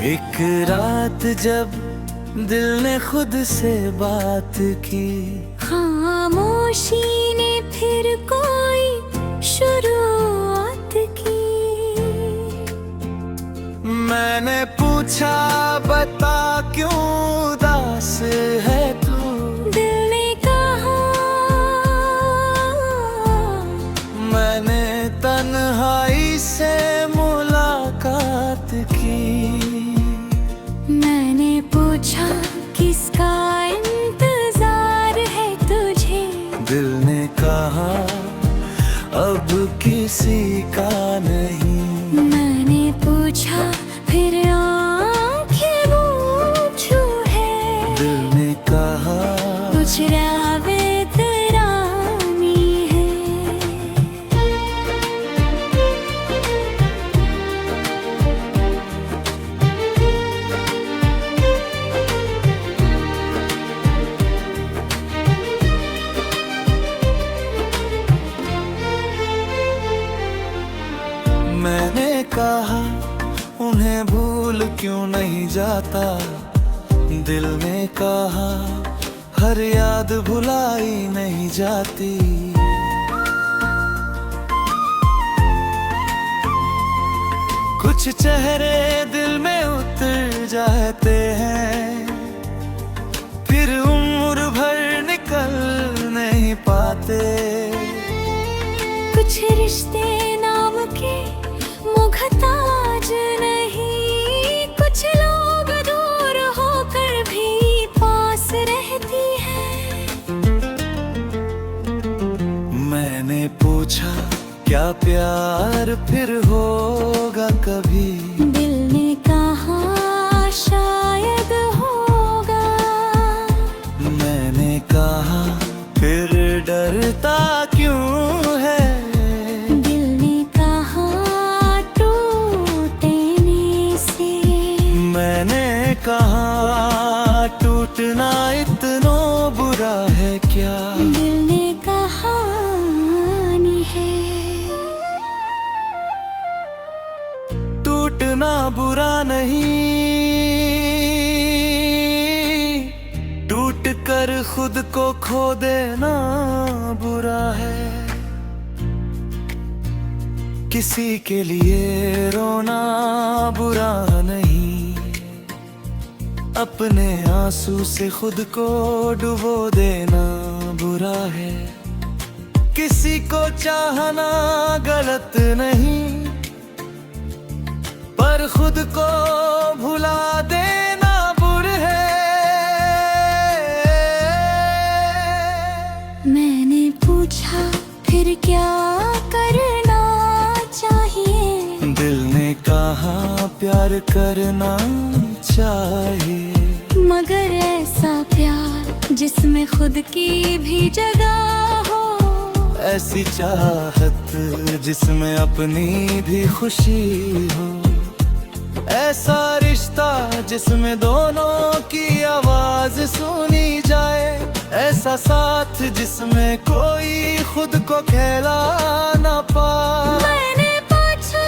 एक रात जब दिल ने खुद से बात की, खामोशी ने फिर कोई शुरुआत की। मैंने पूछा बता क्यों उदास है तू। दिल ने कहा, मैंने तन्हाई से मुलाकात की। मैंने पूछा किसका इंतजार है तुझे। दिल ने कहा अब किसी का नहीं। मैंने पूछा फिर आंखें पूछू है। दिल ने कहा कुछ रावे तेरानी है। मैंने कहा उन्हें भूल क्यों नहीं जाता। दिल ने कहा हर याद भुलाई नहीं जाती। कुछ चेहरे दिल में उतर जाते हैं, फिर उम्र भर निकल नहीं पाते। कुछ रिश्ते नाम के मुहताज नहीं। कुछ लोग दूर होकर भी पास रहती है। मैंने पूछा क्या प्यार फिर होगा कभी। दिल ने कहा शायद होगा। मैंने कहा फिर डरता क्यों है। दिल ने कहा टूटने से। मैंने कहा टूटना इतना बुरा है क्या। दिल ने कहा नहीं है। टूटना बुरा नहीं, टूट कर खुद को खो देना बुरा है। किसी के लिए रोना बुरा नहीं, अपने आंसू से खुद को डुबो देना बुरा है। किसी को चाहना गलत नहीं, पर खुद को भुला देना बुरा है। मैंने पूछा फिर क्या करना चाहिए। दिल ने कहा प्यार करना चाहिए, मगर ऐसा प्यार जिसमें खुद की भी जगह हो। ऐसी चाहत जिसमें अपनी भी खुशी हो। ऐसा रिश्ता जिसमें दोनों की आवाज सुनी जाए। ऐसा साथ जिसमें कोई खुद को कहला ना पाए। मैंने पूछा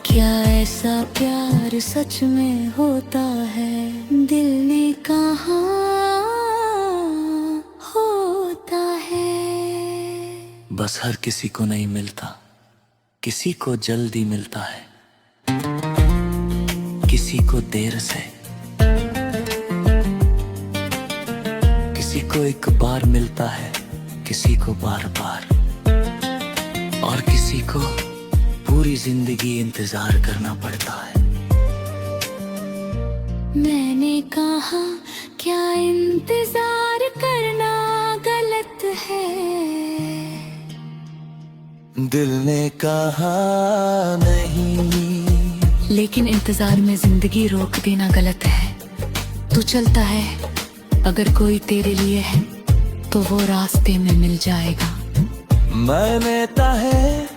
क्या ऐसा प्यार सच में होता है। दिल ने कहा होता है। बस हर किसी को नहीं मिलता, किसी को जल्दी मिलता है, किसी को देर से, किसी को एक बार मिलता है, किसी को बार बार, और किसी को पूरी जिंदगी इंतजार करना पड़ता है। मैंने कहा क्या इंतजार करना गलत है। दिल ने कहा नहीं, लेकिन इंतजार में जिंदगी रोक देना गलत है। तू चलता है, अगर कोई तेरे लिए है तो वो रास्ते में मिल जाएगा। मैंने है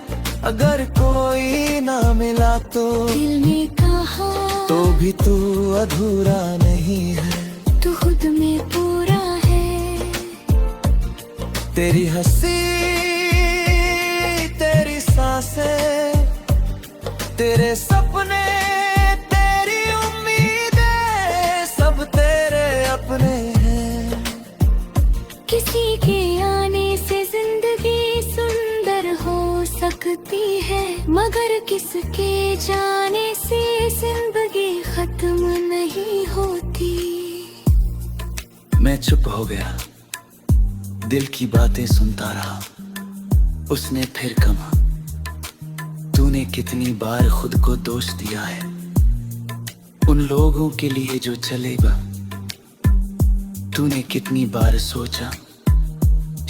अगर कोई ना मिला तो। दिल ने कहा तो भी तू अधूरा नहीं है, तू खुद में पूरा है। तेरी हंसी, तेरी सांसें, तेरे सपने तेरी उम्मीदें सब तेरे अपने हैं। किसी के आने से जिंदगी सुंदर हो सकती है, मगर किसके जाने से जिंदगी खत्म नहीं होती। मैं चुप हो गया, दिल की बातें सुनता रहा। उसने फिर कहा, तूने कितनी बार खुद को दोष दिया है उन लोगों के लिए जो चले गए। तूने कितनी बार सोचा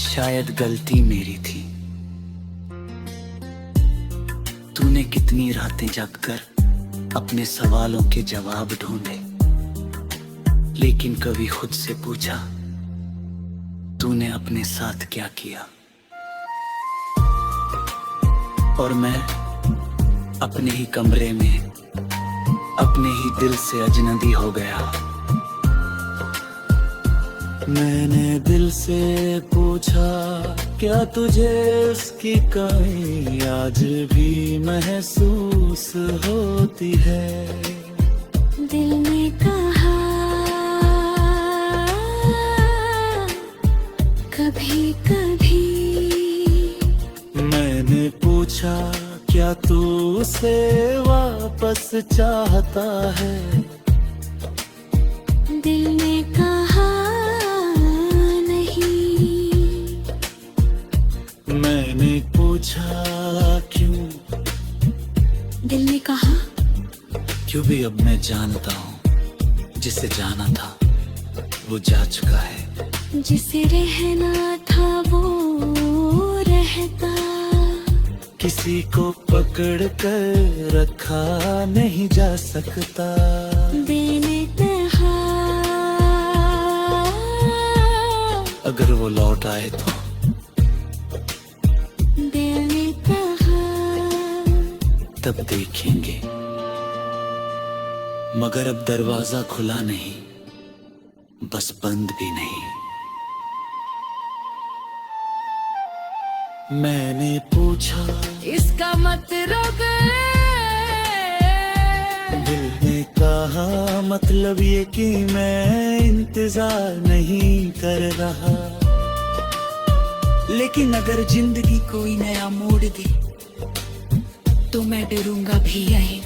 शायद गलती मेरी थी। तूने कितनी रातें जागकर अपने सवालों के जवाब ढूंढे, लेकिन कभी खुद से पूछा तूने अपने साथ क्या किया। और मैं अपने ही कमरे में अपने ही दिल से अजनबी हो गया। मैंने दिल से पूछा क्या तुझे उसकी कमी आज भी महसूस होती है। दिल ने कहा कभी कभी। मैंने पूछा क्या तू उसे वापस चाहता है। दिल ने कहा नहीं। मैंने पूछा क्यों। दिल ने कहा क्यों भी अब मैं जानता हूँ जिसे जाना था वो जा चुका है। जिसे रहना था वो रहता। किसी को पकड़ कर रखा नहीं जा सकता। देने कहा अगर वो लौट आए तो। दिल ने कहा तब देखेंगे, मगर अब दरवाजा खुला नहीं, बस बंद भी नहीं। मैंने पूछा इसका मतलब दिल ने कहा मतलब ये कि मैं इंतजार नहीं कर रहा। लेकिन अगर जिंदगी कोई नया मोड़ दे तो मैं डरूंगा भी यही।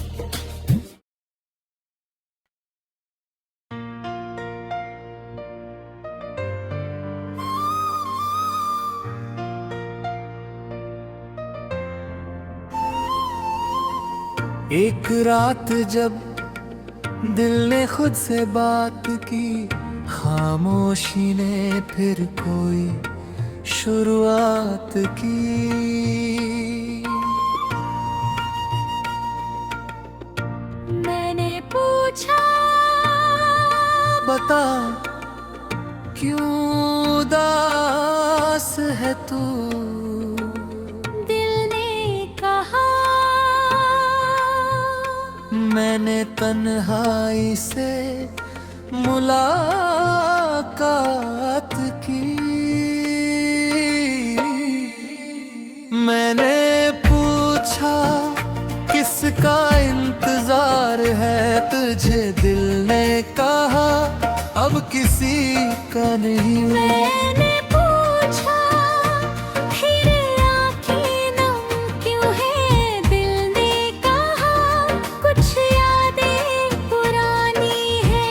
एक रात जब दिल ने खुद से बात की, खामोशी ने फिर कोई शुरुआत की। मैंने पूछा बता क्यों उदास है तू। दिल ने कहा मैंने तन्हाई से मुलाकात की। मैंने पूछा किसका इंतजार है तुझे। दिल ने कहा अब किसी का नहीं। मैंने पूछा फिर आँखें नम क्यों है। दिल ने कहा कुछ यादें पुरानी है।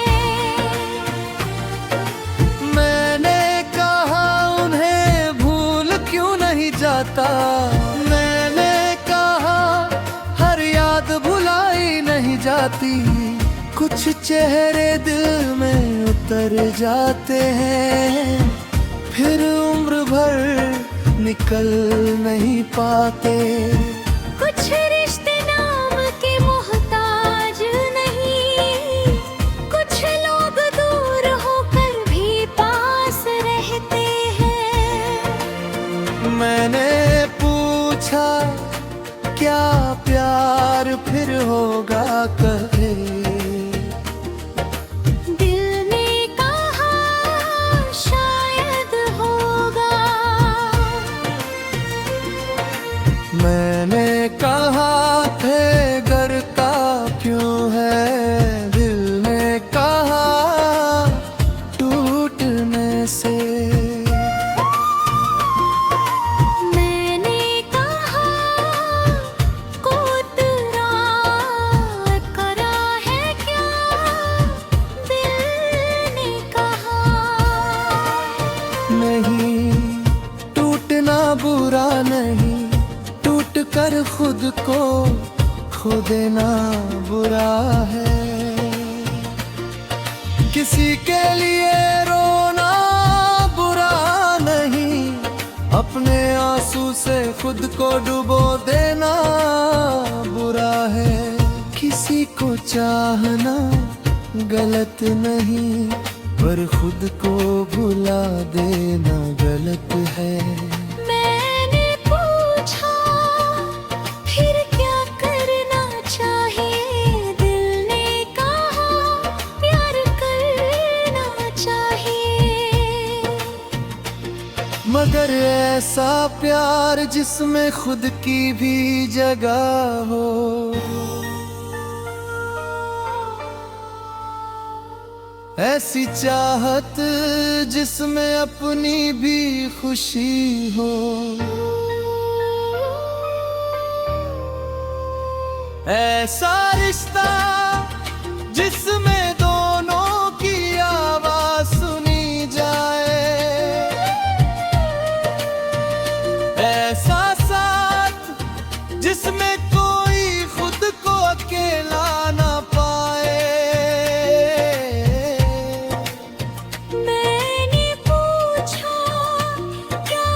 मैंने कहा उन्हें भूल क्यों नहीं जाता। मैंने कहा हर याद भुलाई नहीं जाती। कुछ चेहरे दिल में उतर जाते हैं, फिर उम्र भर निकल नहीं पाते। कुछ रिश्ते नाम के मोहताज नहीं। कुछ लोग दूर होकर भी पास रहते हैं। मैंने पूछा क्या प्यार फिर होगा कभी। दिल ने कहा शायद होगा। मैंने कहा थे गर नहीं, टूटना बुरा नहीं, टूट कर खुद को खो देना बुरा है। किसी के लिए रोना बुरा नहीं, अपने आंसू से खुद को डुबो देना बुरा है। किसी को चाहना गलत नहीं, पर खुद को भुला देना गलत है। मैंने पूछा फिर क्या करना चाहिए, दिल ने कहा प्यार करना चाहिए। मगर ऐसा प्यार जिसमें खुद की भी जगह हो, ऐसी चाहत जिसमें अपनी भी खुशी हो, ऐसा रिश्ता जिसमें दोनों की आवाज सुनी जाए, ऐसा साथ जिसमें कोई खुद को अकेला ना पाए। मैंने पूछा क्या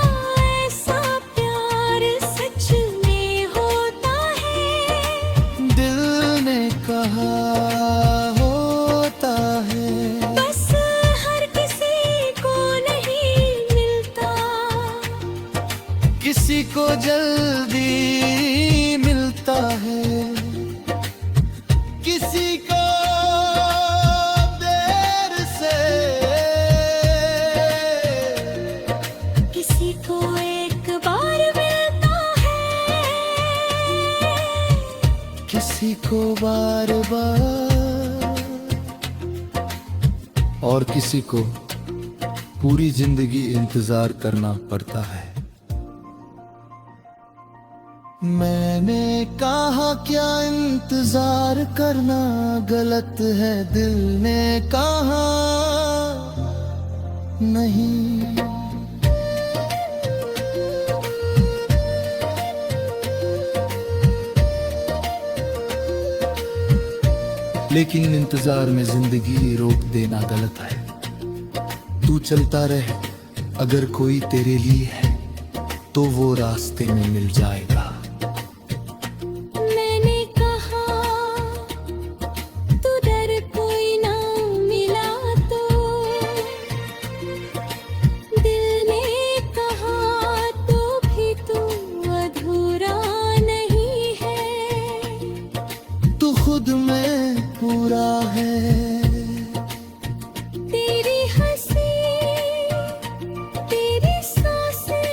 ऐसा प्यार सच में होता है, दिल ने कहा होता है। बस हर किसी को नहीं मिलता, किसी को जल्दी मिलता है, किसी को देर से, किसी को एक बार मिलता है, किसी को बार बार, और किसी को पूरी जिंदगी इंतजार करना पड़ता है। मैंने कहा क्या इंतजार करना गलत है, दिल ने कहा नहीं। लेकिन इंतजार में जिंदगी रोक देना गलत है। तू चलता रहे, अगर कोई तेरे लिए है तो वो रास्ते में मिल जाएगा। मैंने कहा तू डर कोई ना मिला तो, दिल ने कहा तो भी तू अधूरा नहीं है, तू खुद में पूरा है। तेरी हंसी, तेरी सांसें,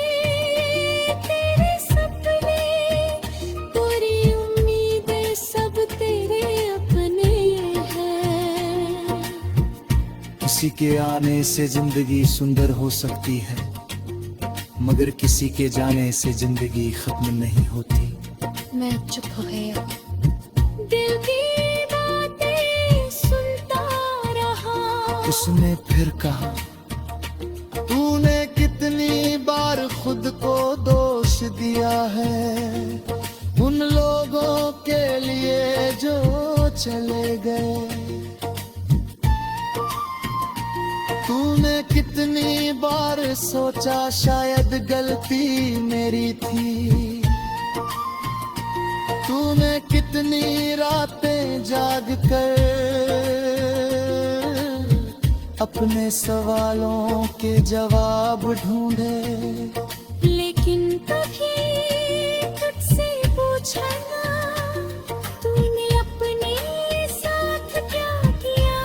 तेरे सपने, पूरी उम्मीदें सब तेरे अपने हैं। किसी के आने से जिंदगी सुंदर हो सकती है, मगर किसी के जाने से जिंदगी खत्म नहीं होती। मैं चुप हो गया, दिल की बातें सुनता रहा। उसने फिर कहा, तूने कितनी बार खुद को दोष दिया है उन लोगों के लिए जो चले गए। तूने कितनी बार सोचा शायद गलती मेरी थी। तूने कितनी रातें जाग कर अपने सवालों के जवाब ढूंढे, लेकिन कभी तुझसे पूछा ना, तूने अपने साथ क्या किया।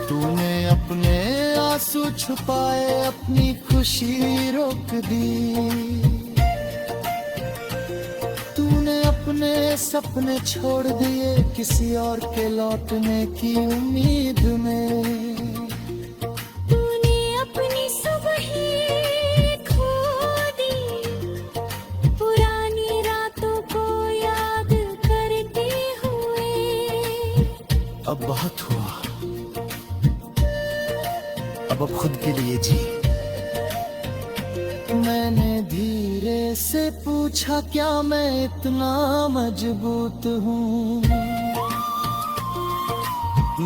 तूने अपने आंसू छुपाए, अपनी खुशी रोक दी। तूने अपने सपने छोड़ दिए किसी और के लौटने की उम्मीद में। तूने अपनी सुबहें खो दी, पुरानी रातों को याद करते हुए। अब बहुत हुआ, अब खुद के लिए जी। मैंने धीरे से पूछा, क्या मैं इतना मजबूत हूँ?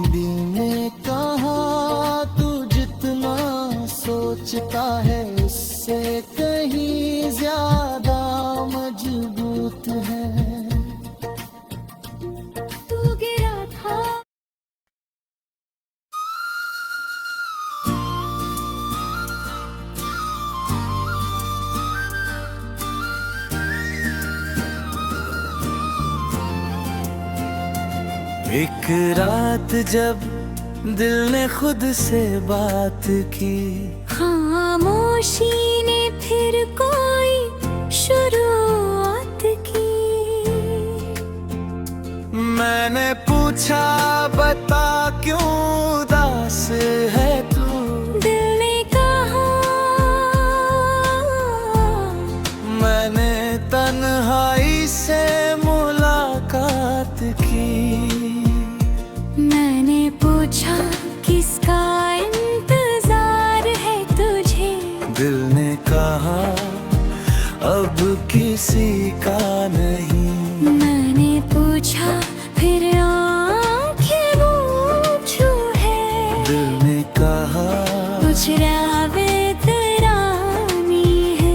दिल ने कहा, तू जितना सोचता है उससे कहीं ज्यादा मजबूत है। तू गिरा था एक रात जब दिल ने खुद से बात की, खामोशी ने फिर कोई शुरुआत की। मैंने पूछा, बता क्यों उदास है तू? दिल ने कहा, मैंने तन्हाई से मुलाकात की। मैंने पूछा, किसका इंतजार है तुझे? दिल ने कहा, अब किसी का नहीं। मैंने पूछा, फिर आंखें पूछू है? दिल ने कहा, कुछ रावे तरानी है।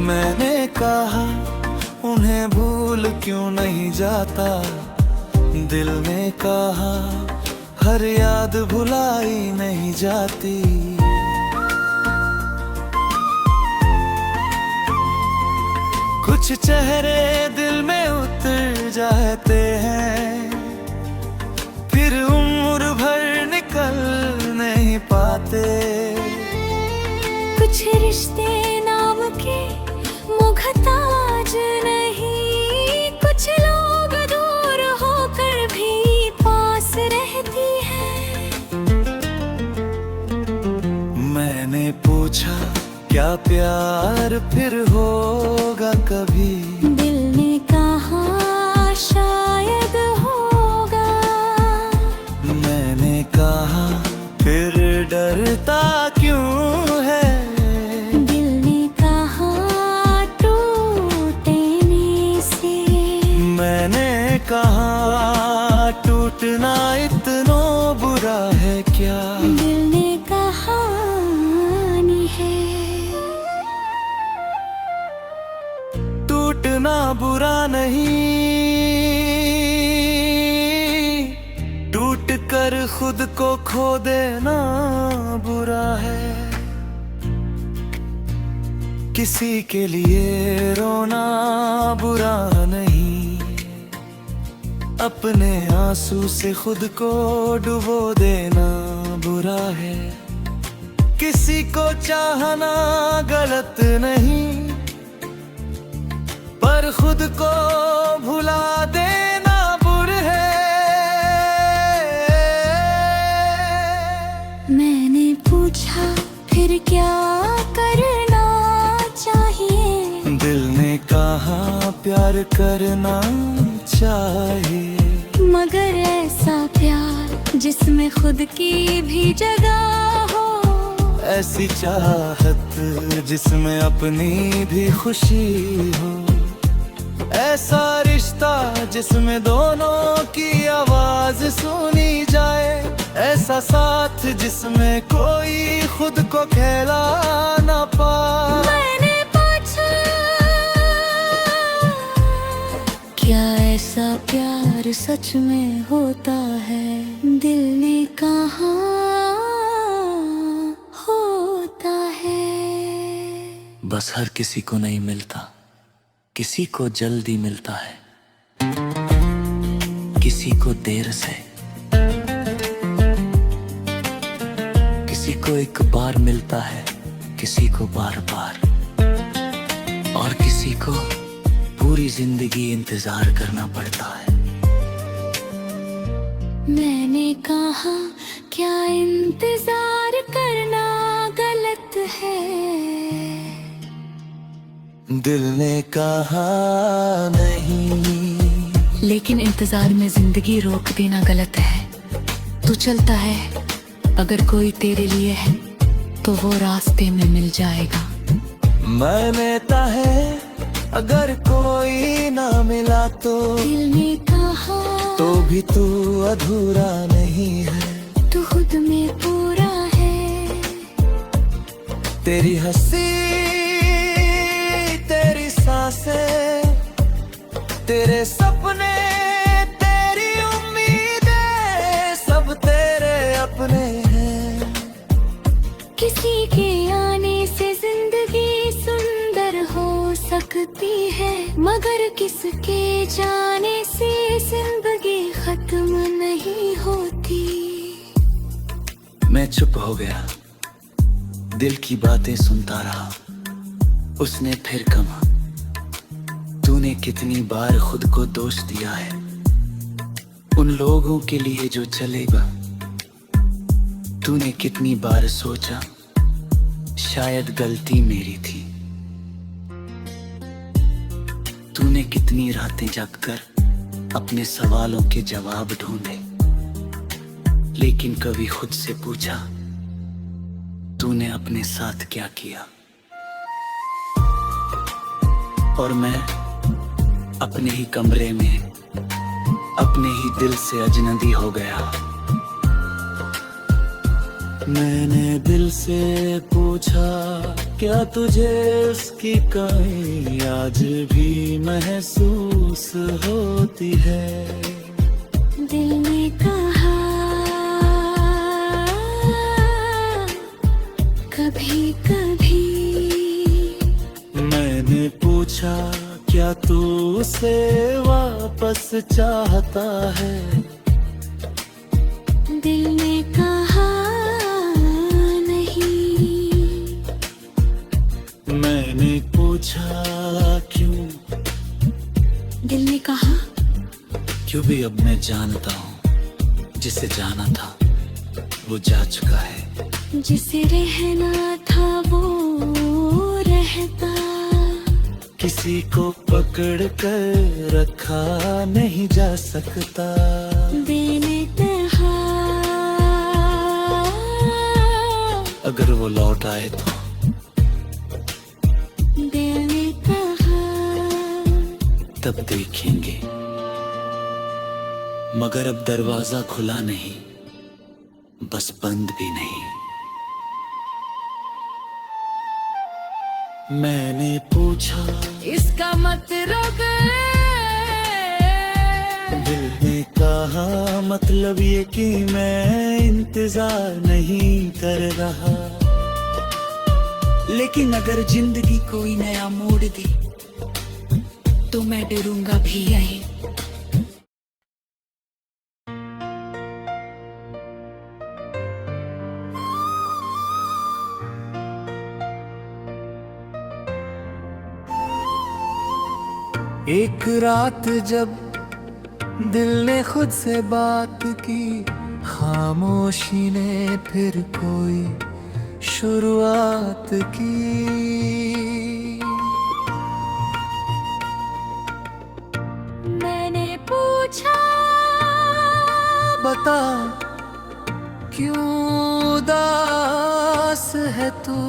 मैंने कहा, उन्हें भूल क्यों नहीं जाता? दिल ने कहा, हर याद भुलाई नहीं जाती। कुछ चेहरे दिल में उतर जाते हैं, फिर उम्र भर निकल नहीं पाते। कुछ रिश्ते नाम के मुहताज नहीं, कुछ लोग दूर होकर भी पास रहती है। मैंने पूछा, क्या प्यार फिर होगा कभी? दिल ने कहा, शायद होगा। मैंने कहा, फिर डरता क्यों है? दिल ने कहा, टूटने से। मैंने कहा, टूटना इतना बुरा है क्या? दिल ने कहा, नहीं है। टूटना बुरा नहीं, टूट कर खुद को खो देना बुरा है। किसी के लिए रोना बुरा नहीं, अपने आंसू से खुद को डुबो देना बुरा है। किसी को चाहना गलत नहीं, पर खुद को भुला देना बुरा है। मैंने पूछा, फिर क्या करना चाहिए? दिल ने कहा, प्यार करना चाहिए। मगर ऐसा प्यार जिसमें खुद की भी जगह हो। ऐसी चाहत जिसमें अपनी भी खुशी हो। ऐसा रिश्ता जिसमें दोनों की आवाज सुनी जाए। ऐसा साथ जिसमें कोई खुद को खेला ना पाए। मैंने पूछा, क्या ऐसा प्यार सच में होता है? दिल ने कहा, होता है। बस हर किसी को नहीं मिलता, किसी को जल्दी मिलता है, किसी को देर से, किसी को एक बार मिलता है, किसी को बार बार, और किसी को पूरी जिंदगी इंतजार करना पड़ता है। मैंने कहा, क्या इंतजार करना दिल ने कहा नहीं। लेकिन इंतजार में जिंदगी रोक देना गलत है। तू चलता है अगर कोई तेरे लिए है तो वो रास्ते में मिल जाएगा। मैंने कहा है अगर कोई ना मिला तो दिल ने कहा तो भी तू अधूरा नहीं है। तू खुद में पूरा है। तेरी हंसी तेरी सांसें तेरे सपने तेरी उम्मीदें सब तेरे अपने हैं। किसी के आने से जिंदगी सुंदर हो सकती है मगर किसके जाने से जिंदगी खत्म नहीं होती। मैं चुप हो गया, दिल की बातें सुनता रहा। उसने फिर कहा, तूने कितनी बार खुद को दोष दिया है उन लोगों के लिए जो चलेगा। तूने कितनी बार सोचा शायद गलती मेरी थी। तूने कितनी रातें जागकर अपने सवालों के जवाब ढूंढे, लेकिन कभी खुद से पूछा तूने अपने साथ क्या किया। और मैं अपने ही कमरे में अपने ही दिल से अजनबी हो गया। मैंने दिल से पूछा क्या तुझे उसकी कमी आज भी महसूस होती है। दिल ने कहा कभी कभी। मैंने पूछा क्या तू उसे वापस चाहता है। दिल ने कहा नहीं। मैंने पूछा क्यों। दिल ने कहा क्यों भी अब मैं जानता हूँ जिसे जाना था वो जा चुका है। जिसे रहना था वो रहता। किसी को पकड़ कर रखा नहीं जा सकता। दिल ने कहा अगर वो लौट आए तो। दिल ने कहा तब देखेंगे, मगर अब दरवाजा खुला नहीं, बस बंद भी नहीं। मैंने पूछा इसका मतलब दिल ने कहा मतलब ये कि मैं इंतजार नहीं कर रहा। लेकिन अगर जिंदगी कोई नया मोड़ दे तो मैं डरूंगा भी नहीं। एक रात जब दिल ने खुद से बात की, खामोशी ने फिर कोई शुरुआत की। मैंने पूछा बता क्यों उदास है तू।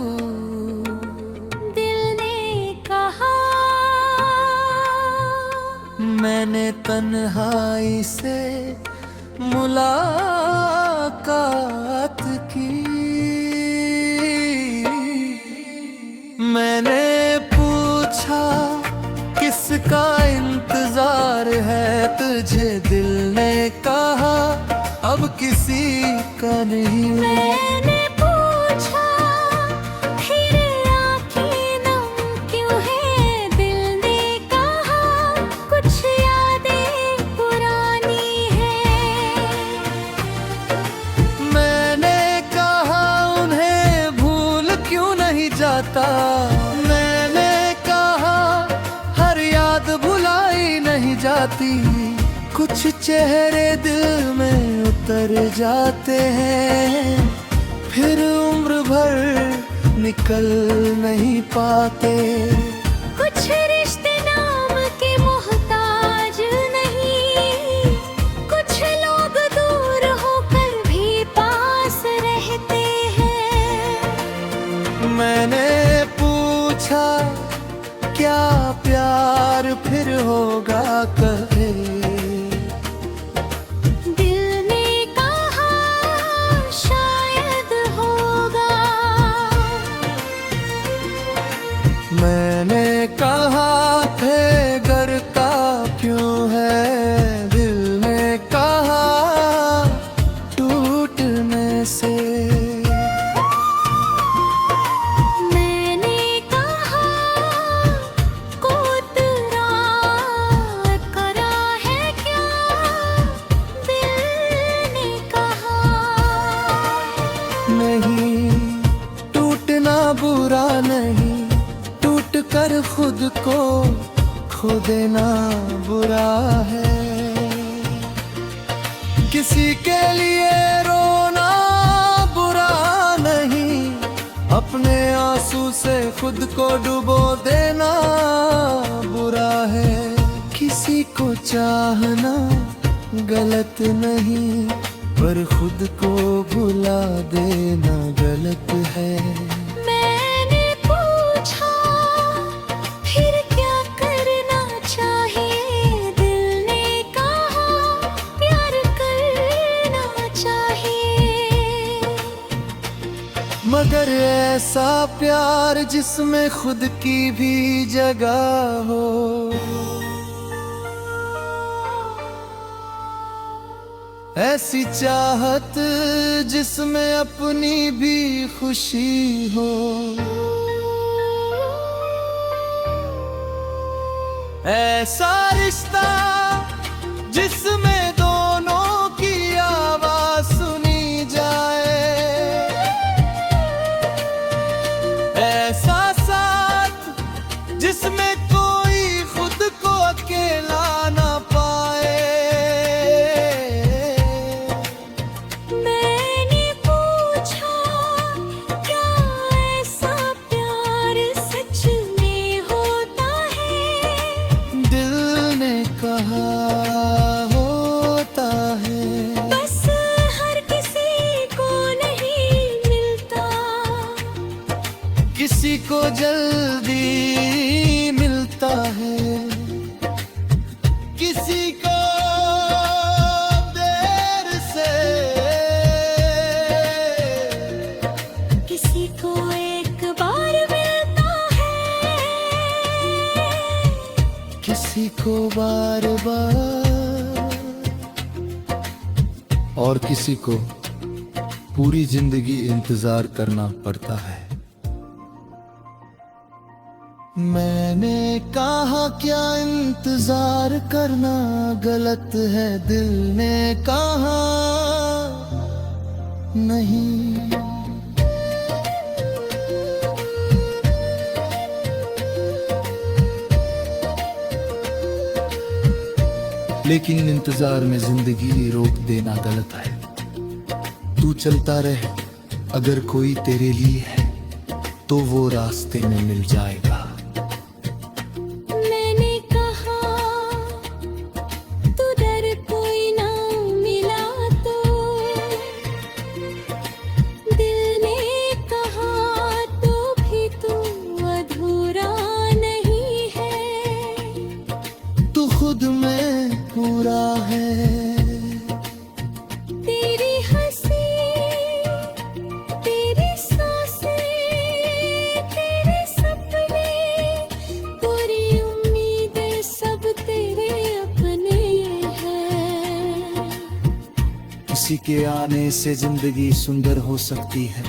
दिल ने कहा मैंने तन्हाई से मुलाकात की। मैंने पूछा किसका इंतजार है तुझे। दिल ने कहा अब किसी का नहीं। मैंने पूछा फिर आँखें नम क्यों है। दिल ने कहा कुछ यादें पुरानी है। मैंने कहा उन्हें भूल क्यों नहीं जाता। मैंने कहा हर याद भुलाई नहीं जाती। कुछ चेहरे दिल में उतर जाते हैं, फिर उम्र भर निकल नहीं पाते। कुछ मैंने पूछा क्या प्यार फिर होगा कहे, दिल ने कहा शायद होगा। मैंने कहा थे घर का क्यों है, दिल ने कहा टूटने से। मैंने कहा कोतरा करा है क्या, दिल ने कहा नहीं टूटना बुरा नहीं, टूट कर खुद को खो देना बुरा है। किसी के लिए रोना बुरा नहीं, अपने आंसू से खुद को डुबो देना बुरा है। किसी को चाहना गलत नहीं, पर खुद को भुला देना गलत है। मैंने पूछा फिर क्या करना चाहिए, दिल ने कहा प्यार करना चाहिए। मगर ऐसा प्यार जिसमें खुद की भी जगह हो, ऐसी चाहत जिसमें अपनी भी खुशी हो, ऐसा रिश्ता जिसमें दोनों की आवाज सुनी जाए, ऐसा साथ जिसमें कोई खुद को अकेला ना पाए। मैंने पूछा क्या ऐसा प्यार सच में होता है, दिल ने कहा होता है। बस हर किसी को नहीं मिलता, किसी को जल्दी मिलता है, किसी को देर से, किसी को एक बार मिलता है, किसी को बार बार, और किसी को पूरी जिंदगी इंतजार करना पड़ता है। मैंने कहा क्या इंतजार करना गलत है, दिल ने कहा नहीं। लेकिन इंतजार में जिंदगी रोक देना गलत है। तू चलता रहे, अगर कोई तेरे लिए है तो वो रास्ते में मिल जाएगा। मैंने कहा तू डर कोई ना मिला तो, दिल ने कहा तो भी तू अधूरा नहीं है, तू खुद में पूरा है। तेरी हंसी तेरी सांसें तेरे सपने, पूरी उम्मीदें सब तेरे अपने हैं। किसी के आने से जिंदगी सुंदर हो सकती है,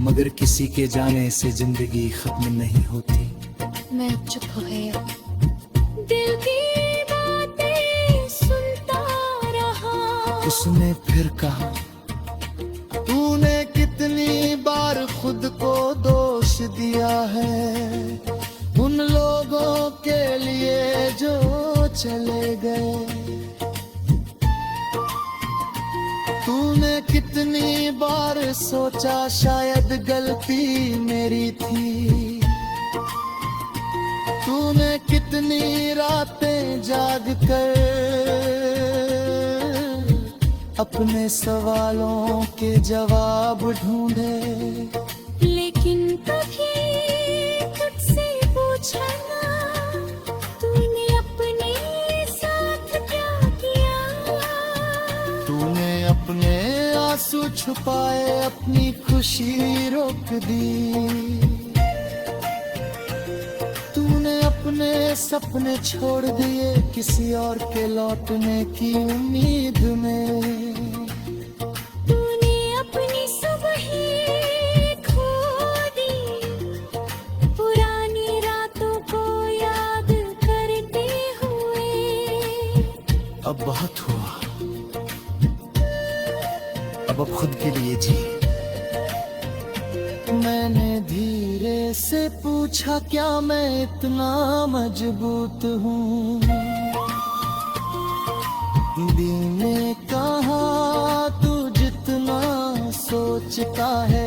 मगर किसी के जाने से जिंदगी खत्म नहीं होती। मैं चुप हो गया, दिल की बातें सुनता रहा। उसने फिर कहा तूने कितनी बार खुद को दोष दिया है, उन लोगों के लिए जो चले गए। तूने कितनी बार सोचा शायद गलती मेरी थी, तूने कितनी रातें जाग कर अपने सवालों के जवाब ढूंढे। लेकिन छुपाए अपनी खुशी रोक दी। तूने अपने सपने छोड़ दिए किसी और के लौटने की उम्मीद में। तूने अपनी सुबहें खो दी, पुरानी रातों को याद करते हुए। अब बहुत हुआ, अब खुद के लिए जी। मैंने धीरे से पूछा क्या मैं इतना मजबूत हूँ। दीदी ने कहा तू जितना सोचता है